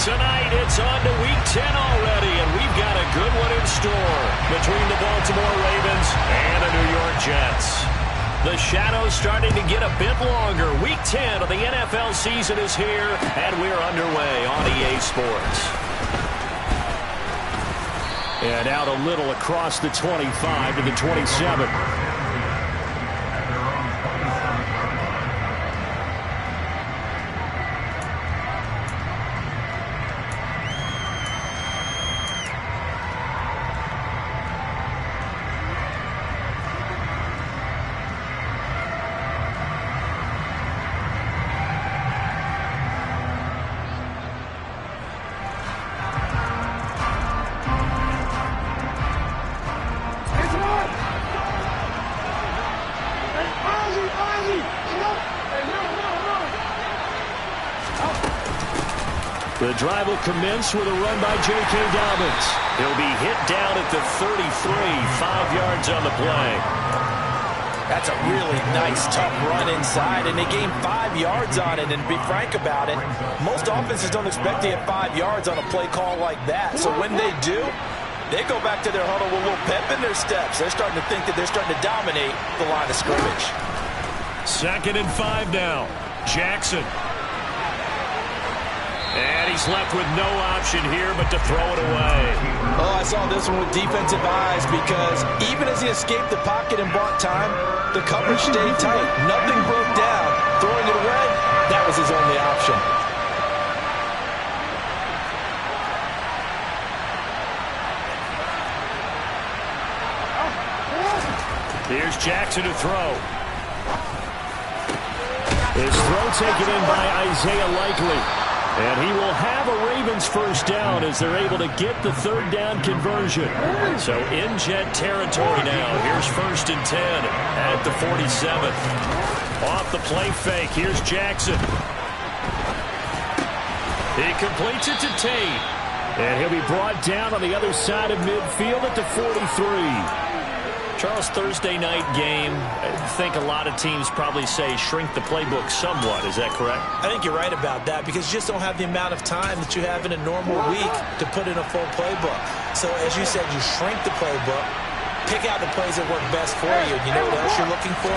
Tonight, it's on to Week 10 already, and we've got a good one in store between the Baltimore Ravens and the New York Jets. The shadow's starting to get a bit longer. Week 10 of the NFL season is here, and we're underway on EA Sports. And out a little across the 25 to the 27. The drive will commence with a run by J.K. Dobbins. He'll be hit down at the 33, 5 yards on the play. That's a really nice, tough run inside, and they gained 5 yards on it. And to be frank about it, most offenses don't expect to get 5 yards on a play call like that. So when they do, they go back to their huddle with a little pep in their steps. They're starting to think that they're starting to dominate the line of scrimmage. 2nd and 5 now. Jackson. And he's left with no option here but to throw it away. Oh, I saw this one with defensive eyes because even as he escaped the pocket and bought time, the coverage stayed tight. Nothing broke down. Throwing it away, that was his only option. Here's Jackson to throw. His throw taken in by Isaiah Likely. And he will have a Ravens first down as they're able to get the 3rd down conversion. So in Jet territory now. Here's 1st and 10 at the 47. Off the play fake. Here's Jackson. He completes it to Tate. And he'll be brought down on the other side of midfield at the 43. Charles, Thursday night game, I think a lot of teams probably say shrink the playbook somewhat. Is that correct? I think you're right about that because you just don't have the amount of time that you have in a normal week to put in a full playbook. So as you said, you shrink the playbook, pick out the plays that work best for you. You know what else you're looking for?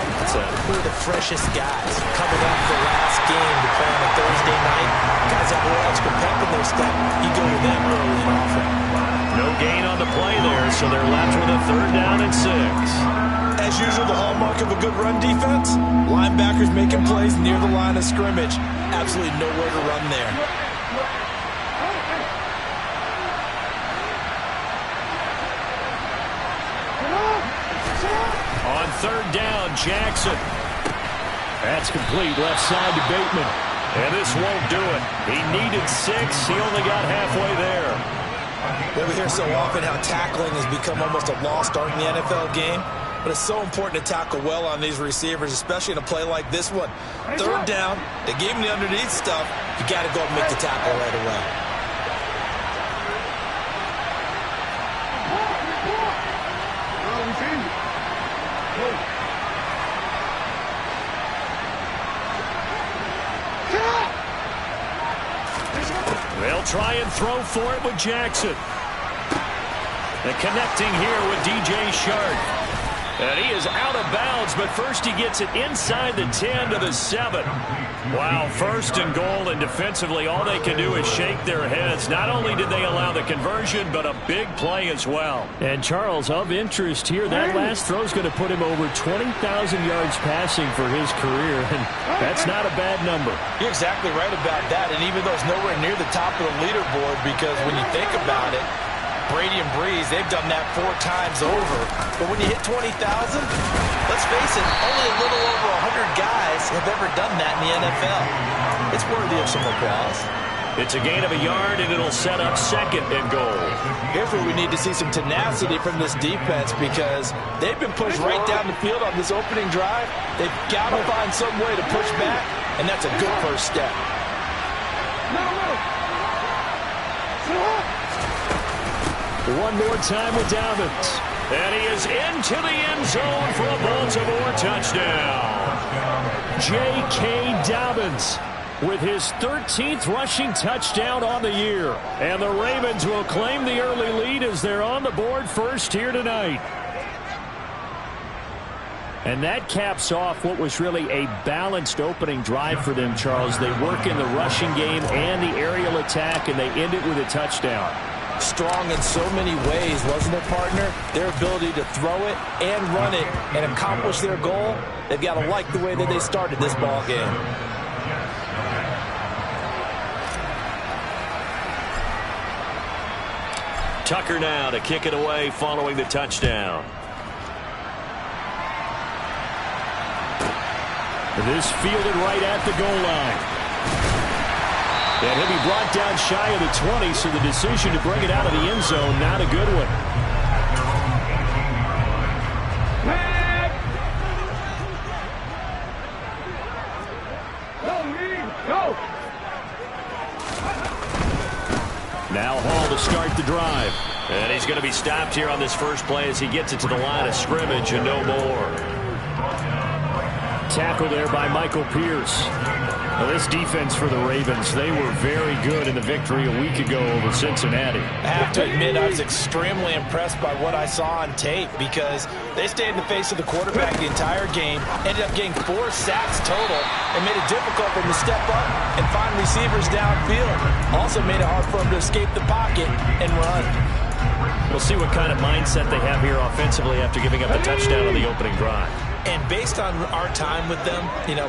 Who are the freshest guys coming off the last game to play on a Thursday night? Guys that will extra pep in their step. You go with them early and often. No gain on the play there, so they're left with a 3rd down and 6. As usual, the hallmark of a good run defense, linebackers making plays near the line of scrimmage. Absolutely nowhere to run there. On 3rd down, Jackson. That's complete, left side to Bateman. And this won't do it. He needed 6. He only got halfway there. Well, we hear so often how tackling has become almost a lost art in the NFL game. But it's so important to tackle well on these receivers, especially in a play like this one. 3rd down, they gave him the underneath stuff. You got to go and make the tackle right away. They'll try and throw for it with Jackson. And connecting here with DJ Shark. And he is out of bounds, but first he gets it inside the 10 to the 7. Wow, 1st and goal, and defensively all they can do is shake their heads. Not only did they allow the conversion, but a big play as well. And Charles, of interest here, that last throw is going to put him over 20,000 yards passing for his career, and that's not a bad number. You're exactly right about that, and even though it's nowhere near the top of the leaderboard, because when you think about it, Brady and Breeze, they've done that 4 times over. But when you hit 20,000, let's face it, only a little over 100 guys have ever done that in the NFL. It's worthy of some applause. It's a gain of a yard, and it'll set up 2nd and goal. Here's where we need to see some tenacity from this defense because they've been pushed right down the field on this opening drive. They've got to find some way to push back, and that's a good first step. One more time with Dobbins. And he is into the end zone for a Baltimore touchdown. J.K. Dobbins with his 13th rushing touchdown on the year. And the Ravens will claim the early lead as they're on the board first here tonight. And that caps off what was really a balanced opening drive for them, Charles. They work in the rushing game and the aerial attack, and they end it with a touchdown. Strong in so many ways, wasn't it, partner? Their ability to throw it and run it and accomplish their goal, they've got to like the way that they started this ball game. Tucker now to kick it away following the touchdown. This fielded right at the goal line. And he'll be brought down shy of the 20, so the decision to bring it out of the end zone, not a good one. Now Hall to start the drive. And he's going to be stopped here on this first play as he gets it to the line of scrimmage and no more. Tackle there by Michael Pierce. Well, this defense for the Ravens, they were very good in the victory a week ago over Cincinnati. I have to admit, I was extremely impressed by what I saw on tape because they stayed in the face of the quarterback the entire game, ended up getting 4 sacks total, and made it difficult for him to step up and find receivers downfield. Also made it hard for him to escape the pocket and run. We'll see what kind of mindset they have here offensively after giving up the touchdown on the opening drive. And based on our time with them,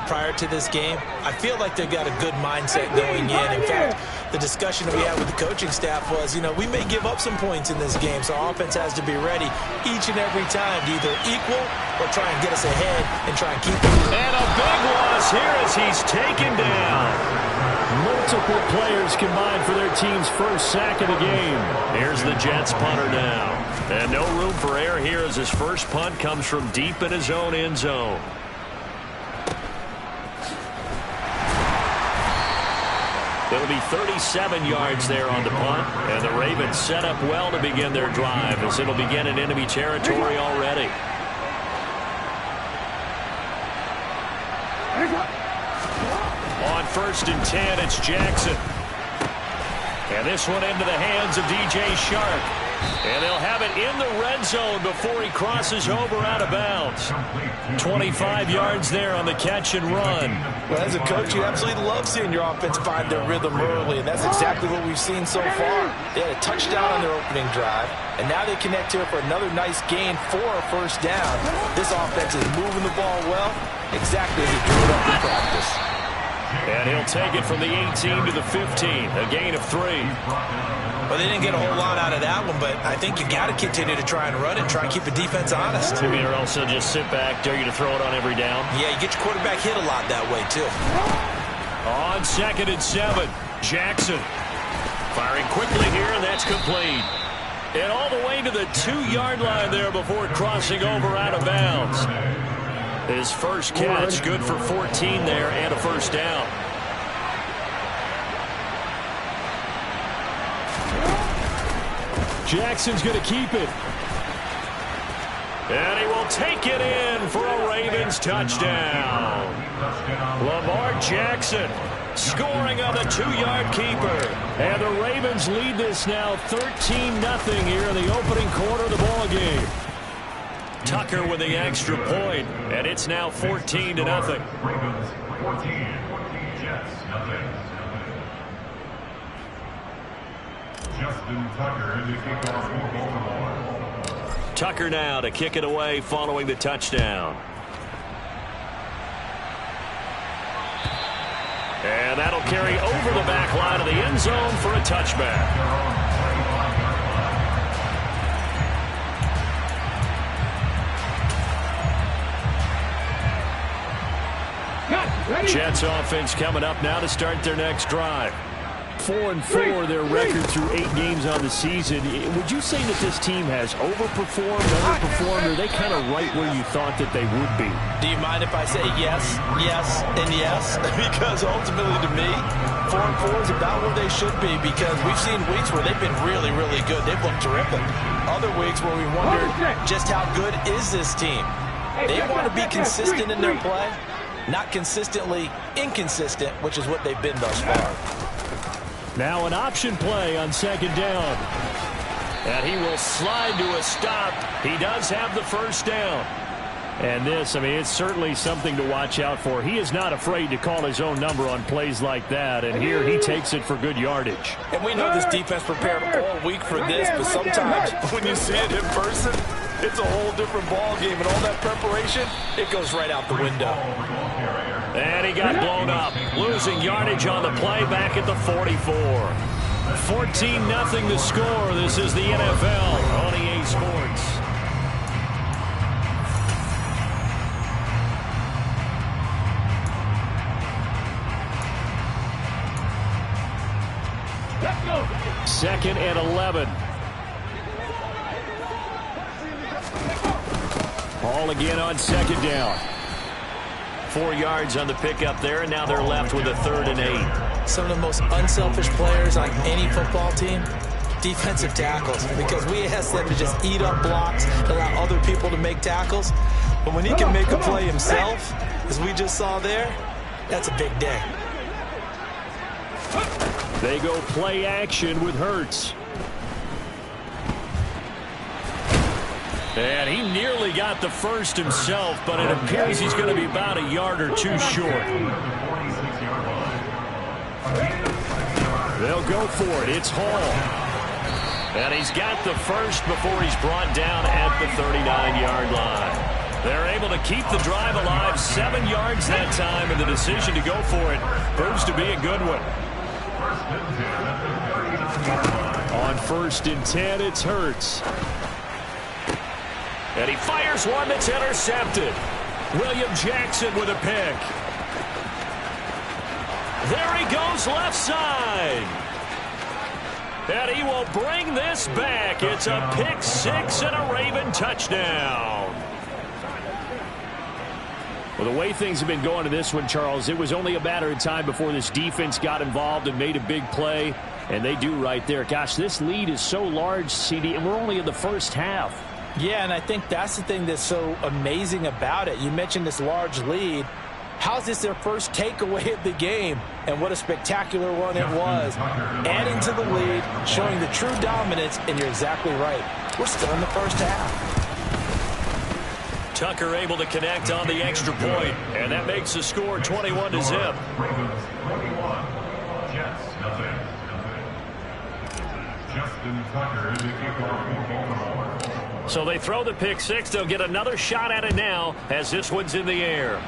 prior to this game, I feel like they've got a good mindset going in. In fact, the discussion that we had with the coaching staff was, we may give up some points in this game, so our offense has to be ready each and every time to either equal or try and get us ahead and try and keep it. And a big loss here as he's taken down. Multiple players combined for their team's first sack of the game. Here's the Jets punter now. And no room for error here as his first punt comes from deep in his own end zone. It'll be 37 yards there on the punt. And the Ravens set up well to begin their drive as it'll begin in enemy territory already. On 1st and 10, it's Jackson. And this one into the hands of DJ Shark. And they'll have it in the red zone before he crosses over out of bounds. 25 yards there on the catch and run. Well, as a coach, you absolutely love seeing your offense find their rhythm early, and that's exactly what we've seen so far. They had a touchdown on their opening drive, and now they connect here for another nice gain for a first down. This offense is moving the ball well, exactly as he drew it up in practice. And he'll take it from the 18 to the 15, a gain of 3. Well, they didn't get a whole lot out of that one, but I think you got to continue to try and run it, try and keep the defense honest. You mean, or else they'll just sit back, dare you to throw it on every down? Yeah, you get your quarterback hit a lot that way, too. On 2nd and 7, Jackson. Firing quickly here, and that's complete. And all the way to the 2-yard line there before crossing over out of bounds. His first catch, good for 14 there and a first down. Jackson's going to keep it. And he will take it in for a Ravens touchdown. Lamar Jackson scoring on the 2-yard keeper. And the Ravens lead this now 13-0 here in the opening quarter of the ball game. Tucker with the extra point, and it's now 14-0. Ravens 14, Jets nothing. Justin Tucker in the kickoff for Baltimore. Tucker now to kick it away following the touchdown. And that'll carry over the back line of the end zone for a touchback. Jets offense coming up now to start their next drive. 4-4 their record through 8 games on the season. Would you say that this team has overperformed, underperformed, or are they kind of right where you thought that they would be? Do you mind if I say yes, yes, and yes? Because ultimately to me, 4-4 is about where they should be because we've seen weeks where they've been really, really good. They've looked terrific. Other weeks where we wondered just how good is this team. They want to be consistent in their play. Not consistently inconsistent, which is what they've been thus far. Now an option play on second down. And he will slide to a stop. He does have the first down. And this, I mean, it's certainly something to watch out for. He is not afraid to call his own number on plays like that. And here he takes it for good yardage. And we know this defense prepared all week for this, but sometimes when you see it in person, it's a whole different ball game. And all that preparation, it goes right out the window. And he got blown up, losing yardage on the play back at the 44. 14-0 the score. This is the NFL on EA Sports. Second and 11. Ball again on second down. 4 yards on the pickup there, and now they're left with a 3rd and 8. Some of the most unselfish players on any football team, defensive tackles, because we ask them to just eat up blocks, allow other people to make tackles. But when he can make a play himself, as we just saw there, that's a big day. They go play action with Hurts. And he nearly got the first himself, but it appears he's going to be about a yard or two short. They'll go for it. It's Hall. And he's got the first before he's brought down at the 39-yard line. They're able to keep the drive alive, 7 yards that time, and the decision to go for it proves to be a good one. On 1st and 10, it's Hurts. And he fires one that's intercepted. William Jackson with a pick. There he goes left side. And he will bring this back. It's a pick 6 and a Raven touchdown. Well, the way things have been going to this one, Charles, it was only a matter of time before this defense got involved and made a big play. And they do right there. Gosh, this lead is so large, CD, and we're only in the first half. Yeah, and I think that's the thing that's so amazing about it. You mentioned this large lead. How is this their first takeaway of the game? And what a spectacular one it was. Adding to the lead, showing the true dominance, and you're exactly right. We're still in the first half. Tucker able to connect on the extra point, and that makes the score 21-0. Justin Tucker is the kickoff for Baltimore. So they throw the pick 6. They'll get another shot at it now as this one's in the air.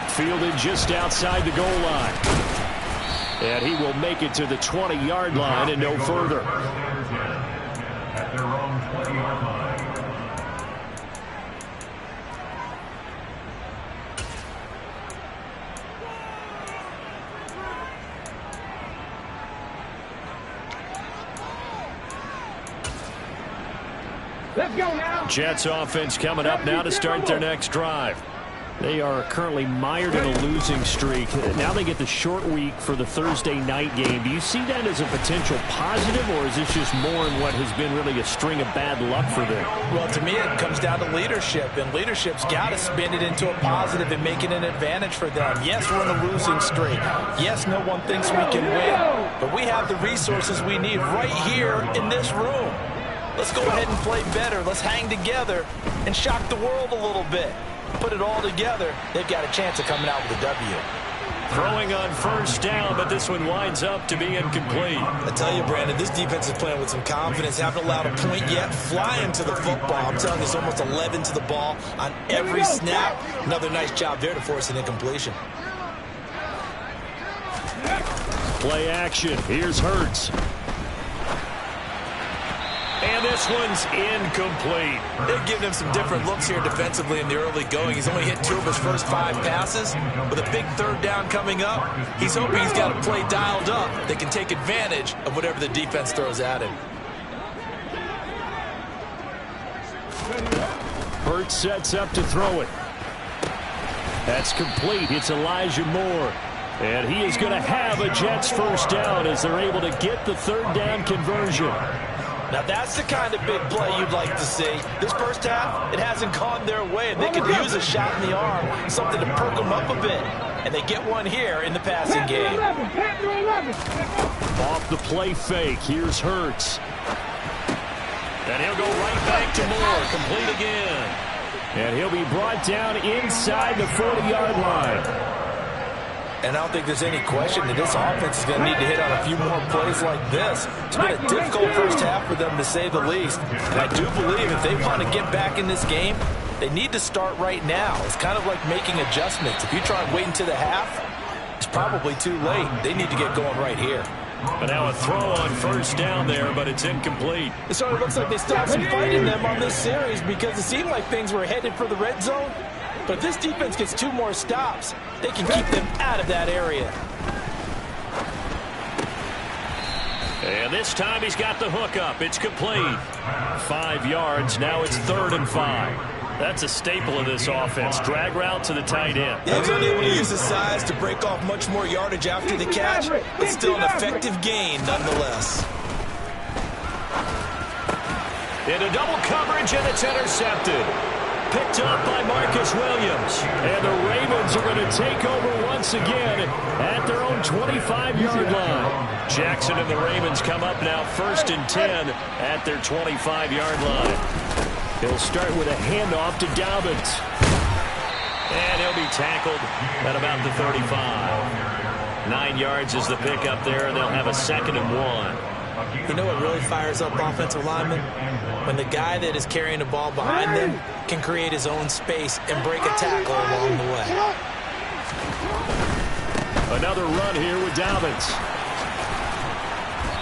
Fielded just outside the goal line. And he will make it to the 20-yard line and no further. At their own 20-yard line. Let's go now. Jets offense coming up now to start their next drive. They are currently mired in a losing streak. Now they get the short week for the Thursday night game. Do you see that as a potential positive, or is this just more in what has been really a string of bad luck for them? Well, to me, it comes down to leadership, and leadership's got to spin it into a positive and make it an advantage for them. Yes, we're in a losing streak. Yes, no one thinks we can win, but we have the resources we need right here in this room. Let's go ahead and play better. Let's hang together and shock the world a little bit. Put it all together, they've got a chance of coming out with a W. Throwing on first down, but this one winds up to be incomplete. I tell you, Brandon, this defense is playing with some confidence. Haven't allowed a point yet. Flying to the football. I'm telling you, it's almost 11 to the ball on every snap. Another nice job there to force an incompletion. Play action. Here's Hurts. And this one's incomplete. They've given him some different looks here defensively in the early going. He's only hit 2 of his first 5 passes. With a big third down coming up, he's hoping he's got a play dialed up that can take advantage of whatever the defense throws at him. Hurts sets up to throw it. That's complete. It's Elijah Moore. And he is going to have a Jets first down as they're able to get the third down conversion. Now that's the kind of big play you'd like to see. This first half, it hasn't gone their way. They could use a shot in the arm, something to perk them up a bit. And they get one here in the passing game. Off the play fake, here's Hurts. And he'll go right back to Moore, complete again. And he'll be brought down inside the 40-yard line. And I don't think there's any question that this offense is going to need to hit on a few more plays like this. It's been a difficult first half for them, to say the least. And I do believe if they want to get back in this game, they need to start right now. It's kind of like making adjustments. If you try and wait until the half, it's probably too late. They need to get going right here. But now a throw on first down there, but it's incomplete. It sort of looks like they still have some fight in them on this series because it seemed like things were headed for the red zone. But if this defense gets 2 more stops, they can keep them out of that area. And this time he's got the hook up. It's complete. 5 yards. Now it's 3rd and 5. That's a staple of this offense. Drag route to the tight end. Yeah, he's unable to use his size to break off much more yardage after the catch, but still an effective gain nonetheless. Into double coverage, and it's intercepted. Picked up by Marcus Williams. And the Ravens are going to take over once again at their own 25-yard line. Jackson and the Ravens come up now 1st and 10 at their 25-yard line. He'll start with a handoff to Dobbins. And he'll be tackled at about the 35. 9 yards is the pickup there, and they'll have a 2nd and 1. You know what really fires up offensive linemen? When the guy that is carrying the ball behind them can create his own space and break a tackle along the way. Another run here with Dobbins.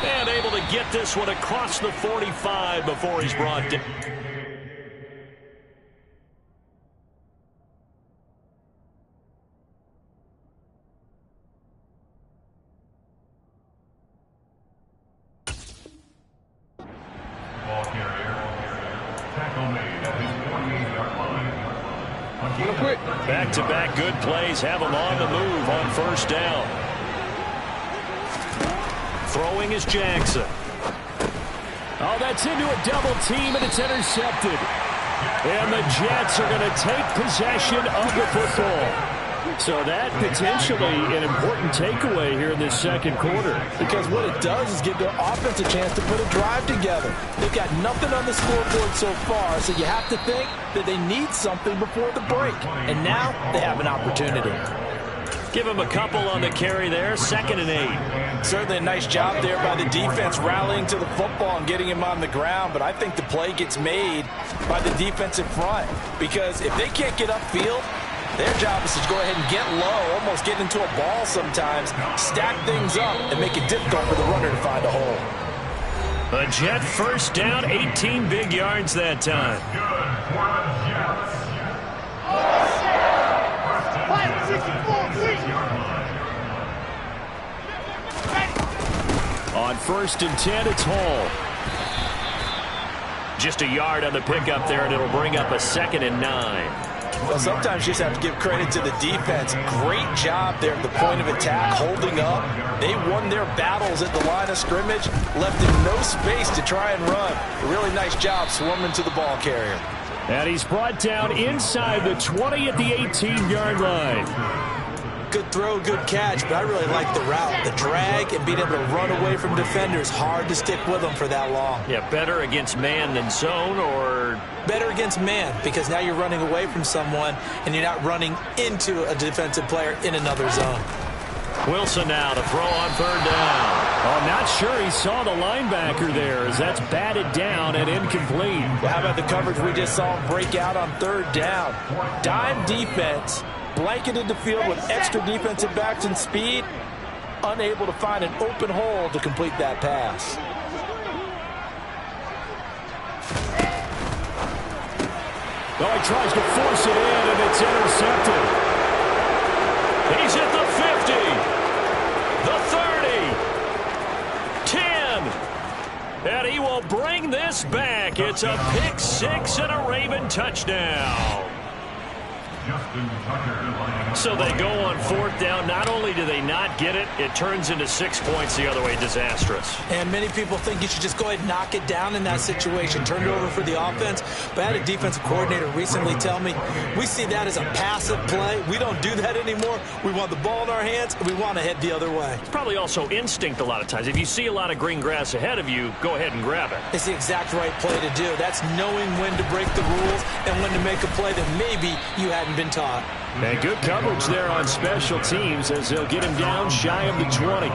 And able to get this one across the 45 before he's brought down. Back-to-back good plays have him on the move on first down. Throwing is Jackson. Oh, that's into a double team, and it's intercepted. And the Jets are going to take possession of the football. So that potentially an important takeaway here in this second quarter. Because what it does is give their offense a chance to put a drive together. They've got nothing on the scoreboard so far, so you have to think that they need something before the break. And now they have an opportunity. Give him a couple on the carry there, 2nd and 8. Certainly a nice job there by the defense rallying to the football and getting him on the ground, but I think the play gets made by the defensive front. Because if they can't get upfield, their job is to go ahead and get low, almost get into a ball sometimes, stack things up, and make it difficult for the runner to find a hole. A Jet first down, 18 big yards that time. On 1st and 10, it's Hall. Just a yard on the pickup there, and it'll bring up a 2nd and 9. Well, sometimes you just have to give credit to the defense. Great job there at the point of attack, holding up. They won their battles at the line of scrimmage, left him no space to try and run. A really nice job swarming to the ball carrier. And he's brought down inside the 20 at the 18-yard line. Good throw, good catch, but I really like the route. The drag and being able to run away from defenders, hard to stick with them for that long. Yeah, better against man than zone, or? Better against man, because now you're running away from someone and you're not running into a defensive player in another zone. Wilson now to throw on 3rd down. Oh, not sure he saw the linebacker there as that's batted down and incomplete. Well, how about the coverage we just saw him break out on 3rd down? Dime defense, blanketed the field with extra defensive backs and speed, unable to find an open hole to complete that pass. Oh, he tries to force it in, and it's intercepted. He's at the 50, the 30, 10, and he will bring this back. It's a pick 6 and a Raven touchdown. Justin Tucker. So they go on 4th down. Not only do they not get it, it turns into 6 points the other way. Disastrous. And many people think you should just go ahead and knock it down in that situation. Turn it over for the offense. But I had a defensive coordinator recently tell me, we see that as a passive play. We don't do that anymore. We want the ball in our hands, and we want to head the other way. It's probably also instinct a lot of times. If you see a lot of green grass ahead of you, go ahead and grab it. It's the exact right play to do. That's knowing when to break the rules and when to make a play that maybe you hadn't been taught. And good coverage there on special teams as they'll get him down shy of the 20.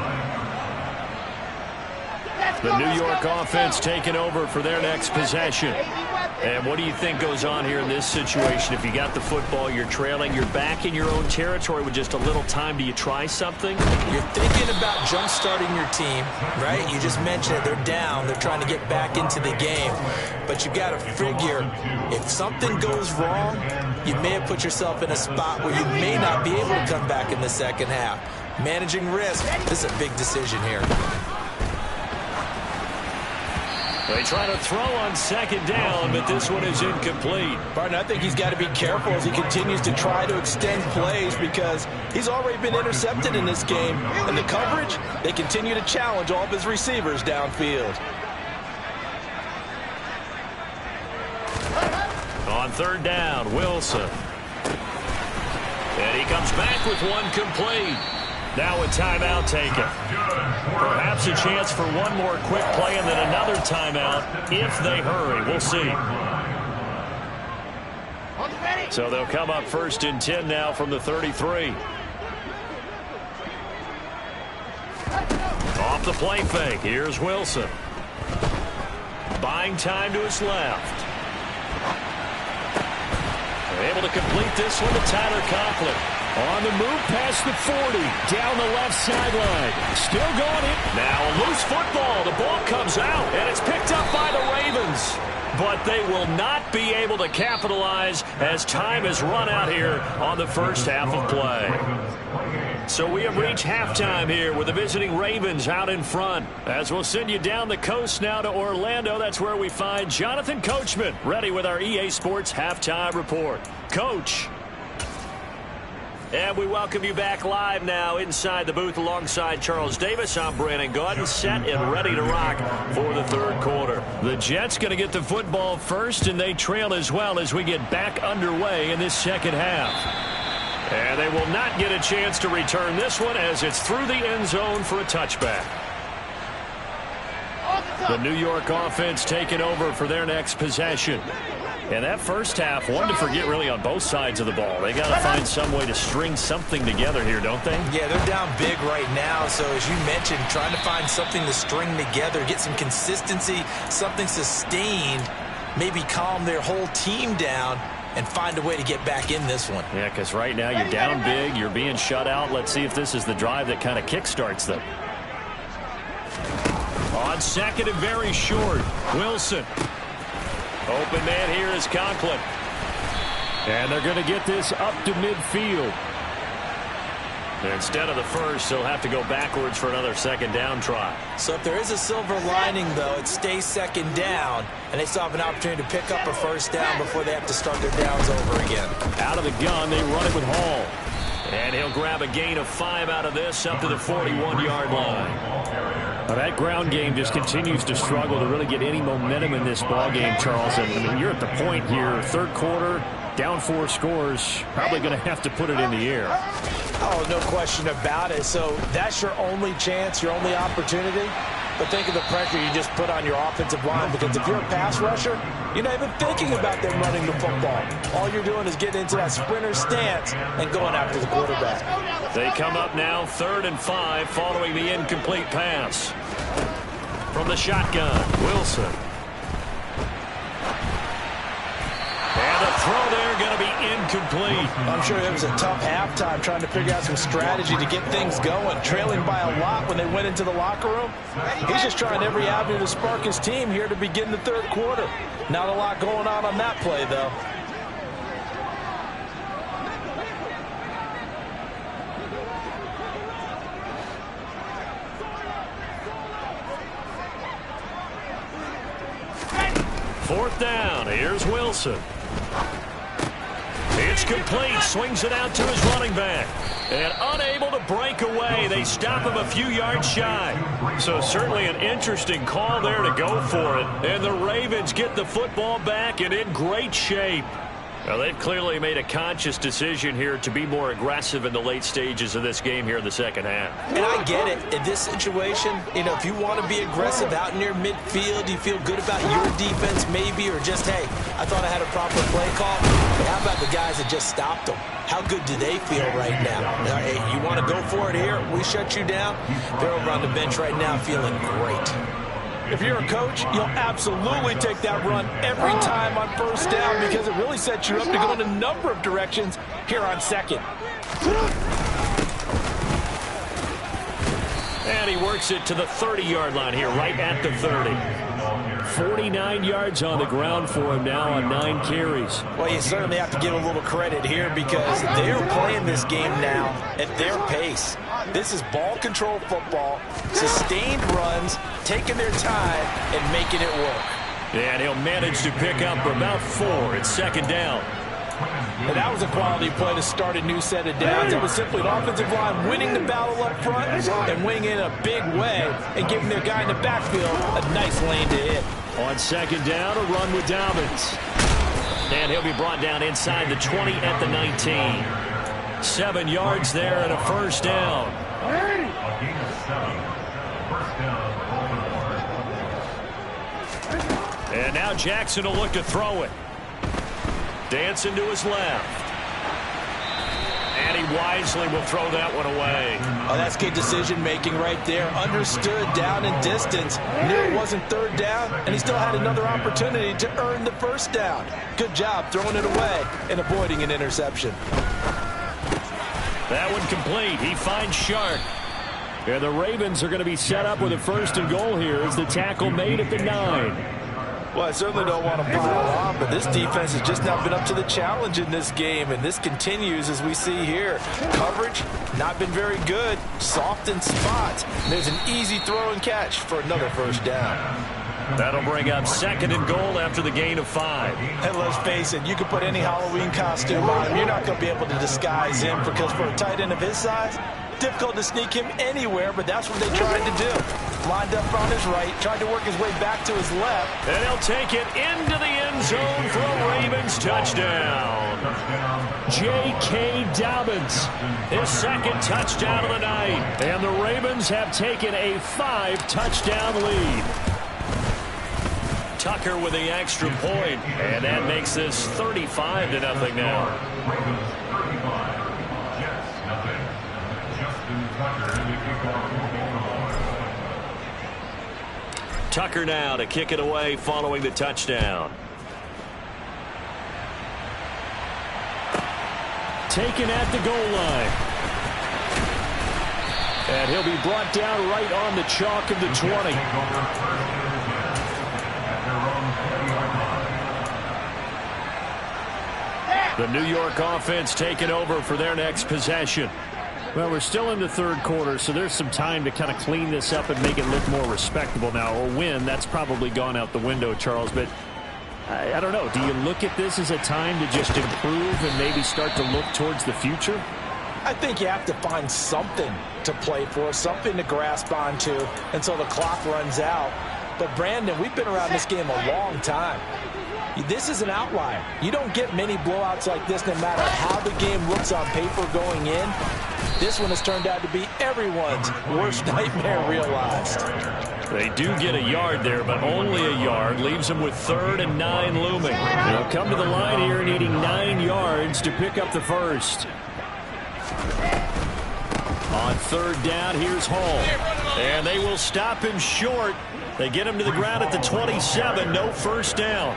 The New York offense taking over for their next possession. And what do you think goes on here in this situation? If you got the football, you're trailing, you're back in your own territory with just a little time. Do you try something? You're thinking about jump-starting your team, right? You just mentioned it. They're down. They're trying to get back into the game. But you got to figure, if something goes wrong, you may have put yourself in a spot where you may not be able to come back in the second half. Managing risk, this is a big decision here. They try to throw on 2nd down, but this one is incomplete. Barton, I think he's got to be careful as he continues to try to extend plays because he's already been intercepted in this game. And the coverage, they continue to challenge all of his receivers downfield. On 3rd down, Wilson. And he comes back with one complete. Now a timeout taken. Perhaps a chance for one more quick play and then another timeout if they hurry. We'll see. So they'll come up 1st and 10 now from the 33. Off the play fake. Here's Wilson. Buying time to his left. They're able to complete this one to Tyler Conklin. On the move past the 40, down the left sideline. Still going in. Now a loose football. The ball comes out, and it's picked up by the Ravens. But they will not be able to capitalize as time has run out here on the first half of play. So we have reached halftime here with the visiting Ravens out in front. As we'll send you down the coast now to Orlando. That's where we find Jonathan Coachman ready with our EA Sports Halftime Report. Coach. And we welcome you back live now inside the booth alongside Charles Davis. I'm Brandon Gaudin, set and ready to rock for the 3rd quarter. The Jets going to get the football first, and they trail as well as we get back underway in this second half. And they will not get a chance to return this one as it's through the end zone for a touchback. The New York offense taking over for their next possession. And that first half, one to forget really on both sides of the ball. They got to find some way to string something together here, don't they? Yeah, they're down big right now. So as you mentioned, trying to find something to string together, get some consistency, something sustained, maybe calm their whole team down and find a way to get back in this one. Yeah, because right now you're down big, you're being shut out. Let's see if this is the drive that kind of kickstarts them. On 2nd and very short, Wilson. Open man here is Conklin. And they're going to get this up to midfield. Instead of the first, they'll have to go backwards for another 2nd down try. So if there is a silver lining, though, it stays 2nd down, and they still have an opportunity to pick up a 1st down before they have to start their downs over again. Out of the gun, they run it with Hall. And he'll grab a gain of 5 out of this up to the 41-yard line. Well, that ground game just continues to struggle to really get any momentum in this ball game, Charles. And I mean, you're at the point here, 3rd quarter, down 4 scores, probably going to have to put it in the air. Oh, no question about it. So that's your only chance, your only opportunity. But think of the pressure you just put on your offensive line, because if you're a pass rusher, you're not even thinking about them running the football. All you're doing is getting into that sprinter stance and going after the quarterback. They come up now 3rd and 5 following the incomplete pass. From the shotgun, Wilson. And the throw there going to be incomplete. I'm sure it was a tough halftime trying to figure out some strategy to get things going, trailing by a lot when they went into the locker room. He's just trying every avenue to spark his team here to begin the 3rd quarter. Not a lot going on that play, though. Fourth down. Here's Wilson. It's complete. Swings it out to his running back. And unable to break away. They stop him a few yards shy. So certainly an interesting call there to go for it. And the Ravens get the football back and in great shape. Now, they've clearly made a conscious decision here to be more aggressive in the late stages of this game here in the second half. And I get it. In this situation, if you want to be aggressive out near midfield, you feel good about your defense maybe, or just, hey, I thought I had a proper play call. But how about the guys that just stopped them? How good do they feel right now? Hey, you want to go for it here? We shut you down? They're over on the bench right now feeling great. If you're a coach, you'll absolutely take that run every time on first down because it really sets you up to go in a number of directions here on second. And he works it to the 30-yard line here, right at the 30. 49 yards on the ground for him now on 9 carries. Well, you certainly have to give a little credit here because they're playing this game now at their pace. This is ball control football, sustained runs, taking their time and making it work. And he'll manage to pick up about 4. It's second down. And that was a quality play to start a new set of downs. It was simply an offensive line winning the battle up front and winning in a big way and giving their guy in the backfield a nice lane to hit. On second down, a run with Dobbins. And he'll be brought down inside the 20 at the 19. 7 yards there and a first down. And now Jackson will look to throw it. Dancing to his left. And he wisely will throw that one away. Oh, that's good decision-making right there. Understood down and distance. Knew it wasn't third down, and he still had another opportunity to earn the first down. Good job throwing it away and avoiding an interception. That one complete. He finds Shark. And the Ravens are going to be set up with a first and goal here as the tackle made at the 9. Well, I certainly don't want to pile on, but this defense has just not been up to the challenge in this game, and this continues as we see here. Coverage, not been very good, soft in spots. There's an easy throw and catch for another first down. That'll bring up second and goal after the gain of 5. And let's face it, you can put any Halloween costume on him. You're not going to be able to disguise him because for a tight end of his size, difficult to sneak him anywhere, but that's what they tried to do. Lined up on his right, tried to work his way back to his left. And he'll take it into the end zone for a Ravens touchdown. J.K. Dobbins, his second touchdown of the night. And the Ravens have taken a 5-touchdown lead. Tucker with the extra point, and that makes this 35-0 now. Ravens 35, Jets nothing. Justin Tucker in the kickoff for Baltimore. Tucker now to kick it away following the touchdown. Taken at the goal line. And he'll be brought down right on the chalk of the 20. The New York offense taking over for their next possession. Well, we're still in the third quarter, so there's some time to kind of clean this up and make it look more respectable now. A win, that's probably gone out the window, Charles, but I don't know. Do you look at this as a time to just improve and maybe start to look towards the future? I think you have to find something to play for, something to grasp onto until the clock runs out. But, Brandon, we've been around this game a long time. This is an outlier. You don't get many blowouts like this no matter how the game looks on paper going in. This one has turned out to be everyone's worst nightmare realized. They do get a yard there, but only a yard. Leaves them with 3rd and 9 looming. They'll come to the line here needing 9 yards to pick up the first. On 3rd down, here's Hall. And they will stop him short. They get him to the ground at the 27. No first down.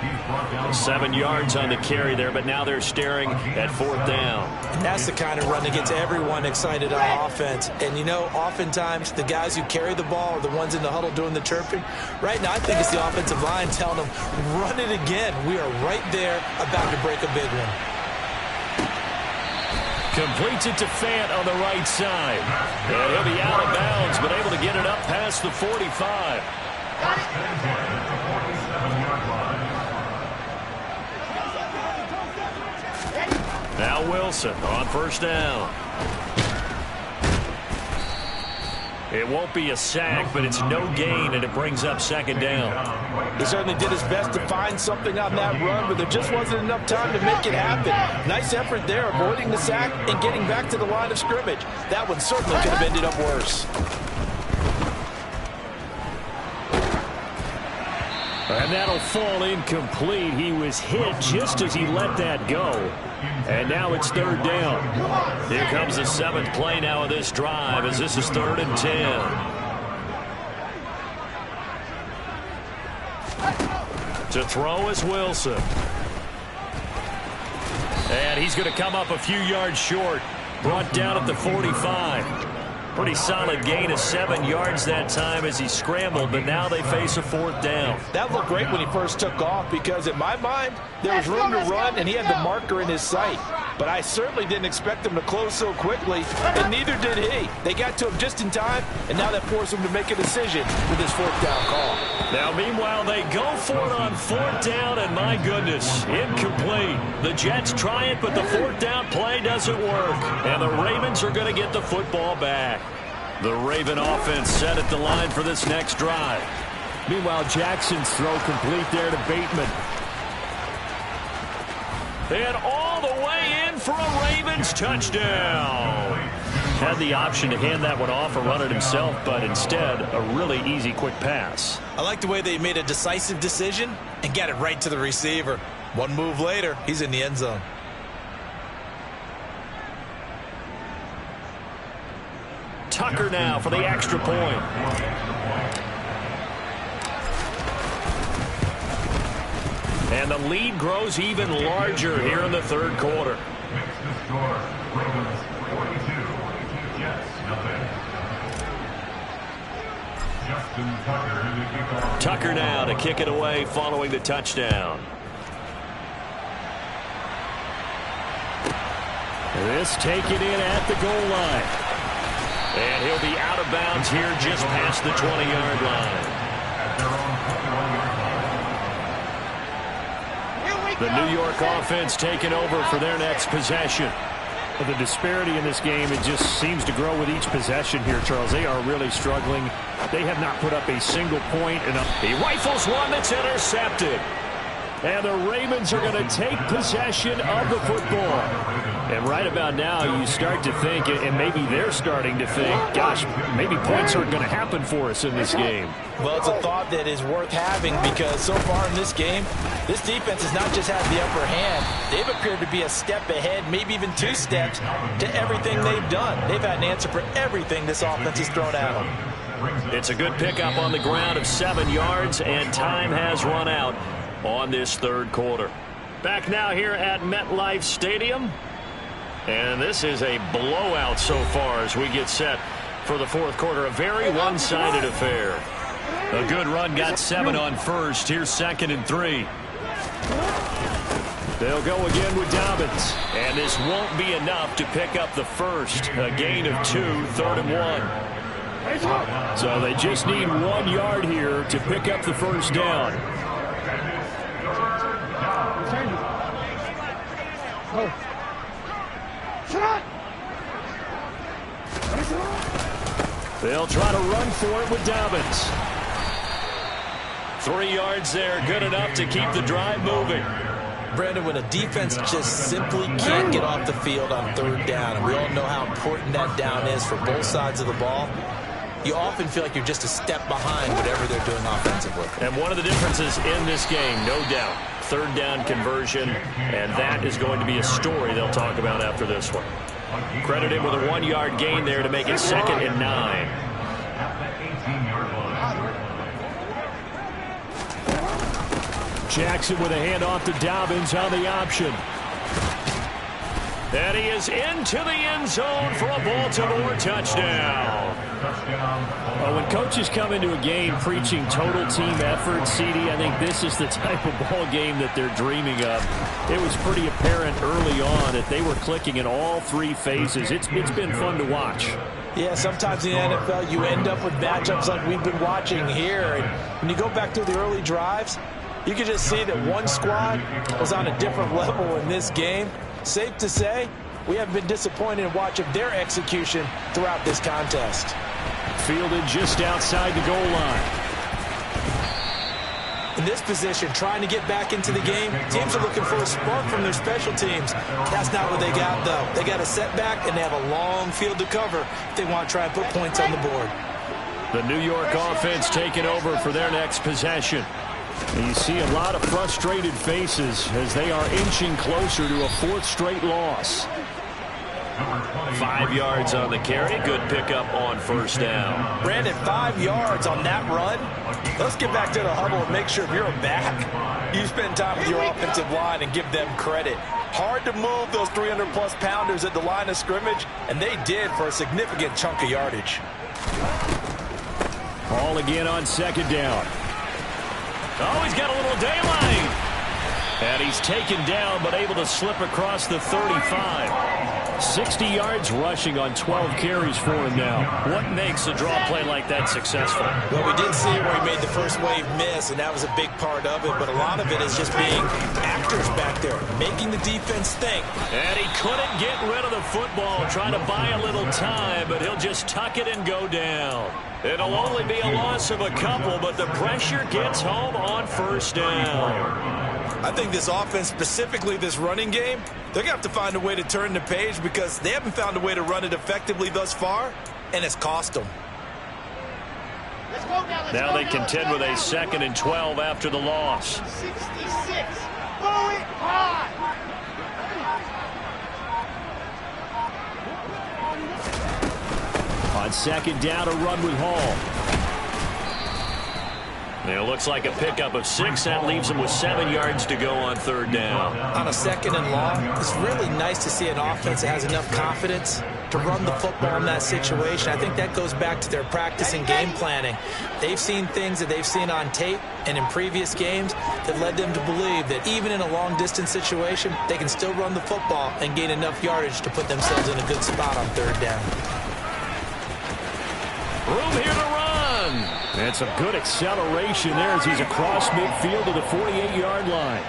7 yards on the carry there, but now they're staring at 4th down. And that's the kind of run that gets everyone excited on offense. And, you know, oftentimes the guys who carry the ball are the ones in the huddle doing the chirping. Right now, I think it's the offensive line telling them, run it again. We are right there about to break a big one. Completes it to Fant on the right side. And he'll be out of bounds, but able to get it up past the 45. Now Wilson on first down. It won't be a sack, but it's no gain, and it brings up second down. He certainly did his best to find something on that run, but there just wasn't enough time to make it happen. Nice effort there, avoiding the sack and getting back to the line of scrimmage. That one certainly could have ended up worse. And that'll fall incomplete. He was hit just as he let that go. And now it's third down. Here comes the 7th play now of this drive as this is 3rd and 10. To throw is Wilson. And he's going to come up a few yards short. Brought down at the 45. Pretty solid gain of 7 yards that time as he scrambled, but now they face a 4th down. That looked great when he first took off because, in my mind, there was room to run, and he had the marker in his sight. But I certainly didn't expect him to close so quickly, and neither did he. They got to him just in time, and now that forced him to make a decision with his 4th down call. Now, meanwhile, they go for it on 4th down, and my goodness, incomplete. The Jets try it, but the 4th down play doesn't work, and the Ravens are going to get the football back. The Raven offense set at the line for this next drive. Meanwhile, Jackson's throw complete there to Bateman. And all the way in for a Ravens touchdown. Had the option to hand that one off or run it himself, but instead, a really easy, quick pass. I like the way they made a decisive decision and got it right to the receiver. One move later, he's in the end zone. Tucker now for the extra point. And the lead grows even larger here in the 3rd quarter. Makes the score. Ravens 42, Jets nothing. Justin Tucker in the kickoff. Tucker now to kick it away following the touchdown. This taken in at the goal line. And he'll be out of bounds here just past the 20-yard line. The New York offense taking over for their next possession. Well, the disparity in this game, it just seems to grow with each possession here, Charles. They are really struggling. They have not put up a single point. He rifles one that's intercepted. And the Ravens are going to take possession of the football. And right about now, you start to think, and maybe they're starting to think, gosh, maybe points aren't going to happen for us in this game. Well, it's a thought that is worth having because so far in this game, this defense has not just had the upper hand. They've appeared to be a step ahead, maybe even 2 steps to everything they've done. They've had an answer for everything this offense has thrown at them. It's a good pickup on the ground of 7 yards, and time has run out on this 3rd quarter. Back now here at MetLife Stadium. And this is a blowout so far as we get set for the 4th quarter. A very one-sided affair. A good run, got 7 on first. Here's 2nd and 3. They'll go again with Dobbins. And this won't be enough to pick up the first. A gain of 2, 3rd and 1. So they just need 1 yard here to pick up the first down. They'll try to run for it with Dobbins. 3 yards there, good enough to keep the drive moving. Brandon, when a defense just simply can't get off the field on 3rd down, and we all know how important that down is for both sides of the ball, you often feel like you're just a step behind whatever they're doing offensively. And one of the differences in this game, no doubt, 3rd down conversion, and that is going to be a story they'll talk about after this one. Credit him with a 1 yard gain there to make it 2nd and 9. Jackson with a handoff to Dobbins on the option. And he is into the end zone for a Baltimore touchdown. Well, when coaches come into a game preaching total team effort, CD, I think this is the type of ball game that they're dreaming of. It was pretty apparent early on that they were clicking in all 3 phases. It's been fun to watch. Yeah, sometimes in the NFL you end up with matchups like we've been watching here. And when you go back to the early drives, you can just see that one squad was on a different level in this game. safe to say we haven't been disappointed in watching their execution throughout this contest. Fielded just outside the goal line. In this position, trying to get back into the game, teams are looking for a spark from their special teams. That's not what they got, though. They got a setback, and they have a long field to cover if they want to try and put points on the board. The New York offense taking over for their next possession. And you see a lot of frustrated faces as they are inching closer to a fourth straight loss. 5 yards on the carry. Good pickup on first down. Brandon, 5 yards on that run. Let's get back to the huddle and make sure if you're a back, you spend time with your offensive line and give them credit. Hard to move those 300-plus pounders at the line of scrimmage, and they did for a significant chunk of yardage. Ball again on second down. Oh, he's got a little daylight. And he's taken down, but able to slip across the 35. 60 yards rushing on 12 carries for him now. What makes a draw play like that successful? Well, we did see where he made the first wave miss, and that was a big part of it. But a lot of it is just being actors back there, making the defense think. And he couldn't get rid of the football, trying to buy a little time, but he'll just tuck it and go down. It'll only be a loss of a couple, but the pressure gets home on first down. I think this offense, specifically this running game, they're going to have to find a way to turn the page because they haven't found a way to run it effectively thus far, and it's cost them. Now they contend with a 2nd and 12 after the loss. 66. Throw it high. On second down, a run with Hall. It looks like a pickup of 6. That leaves him with 7 yards to go on third down. On a 2nd and long, it's really nice to see an offense that has enough confidence to run the football in that situation. I think that goes back to their practice and game planning. They've seen things that they've seen on tape and in previous games that led them to believe that even in a long-distance situation, they can still run the football and gain enough yardage to put themselves in a good spot on third down. Room here to run. And some good acceleration there as he's across midfield to the 48-yard line.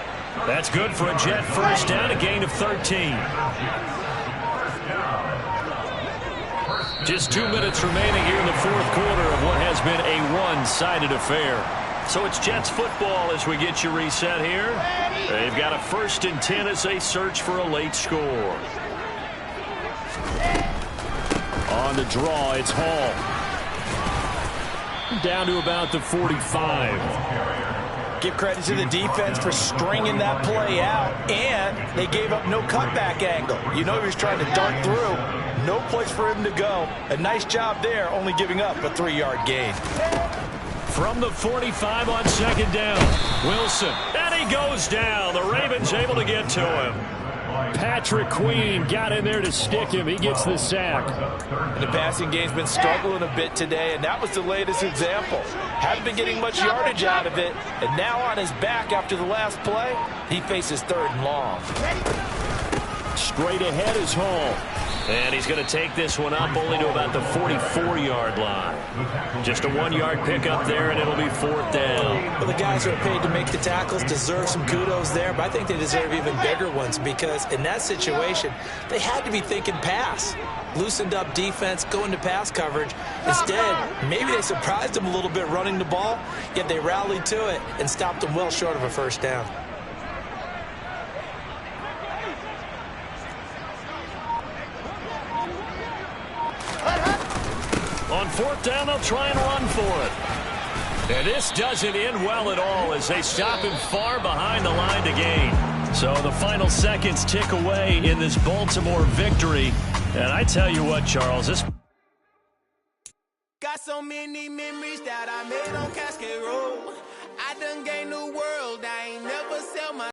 That's good for a Jet first down, a gain of 13. Just 2 minutes remaining here in the fourth quarter of what has been a one-sided affair. So it's Jets football as we get you reset here. They've got a 1st and 10 as they search for a late score. On the draw, it's Hall. Down to about the 45. Give credit to the defense for stringing that play out, and they gave up no cutback angle. You know he was trying to dart through. No place for him to go. A nice job there, only giving up a 3-yard gain. From the 45 on second down, Wilson. And he goes down. The Ravens able to get to him. Patrick Queen got in there to stick him. He gets the sack. And the passing game's been struggling a bit today, and that was the latest example. Haven't been getting much yardage out of it, and now on his back after the last play, he faces 3rd and long. Straight ahead is Hall. And he's going to take this one up only to about the 44-yard line. Just a 1-yard pickup there, and it'll be 4th down. Well, the guys who are paid to make the tackles deserve some kudos there, but I think they deserve even bigger ones because in that situation, they had to be thinking pass. Loosened up defense, going to pass coverage. Instead, maybe they surprised them a little bit running the ball, yet they rallied to it and stopped them well short of a first down. On 4th down, they'll try and run for it. And this doesn't end well at all as they stop him far behind the line to gain. So the final seconds tick away in this Baltimore victory. And I tell you what, Charles, this... Got so many memories that I made on cash.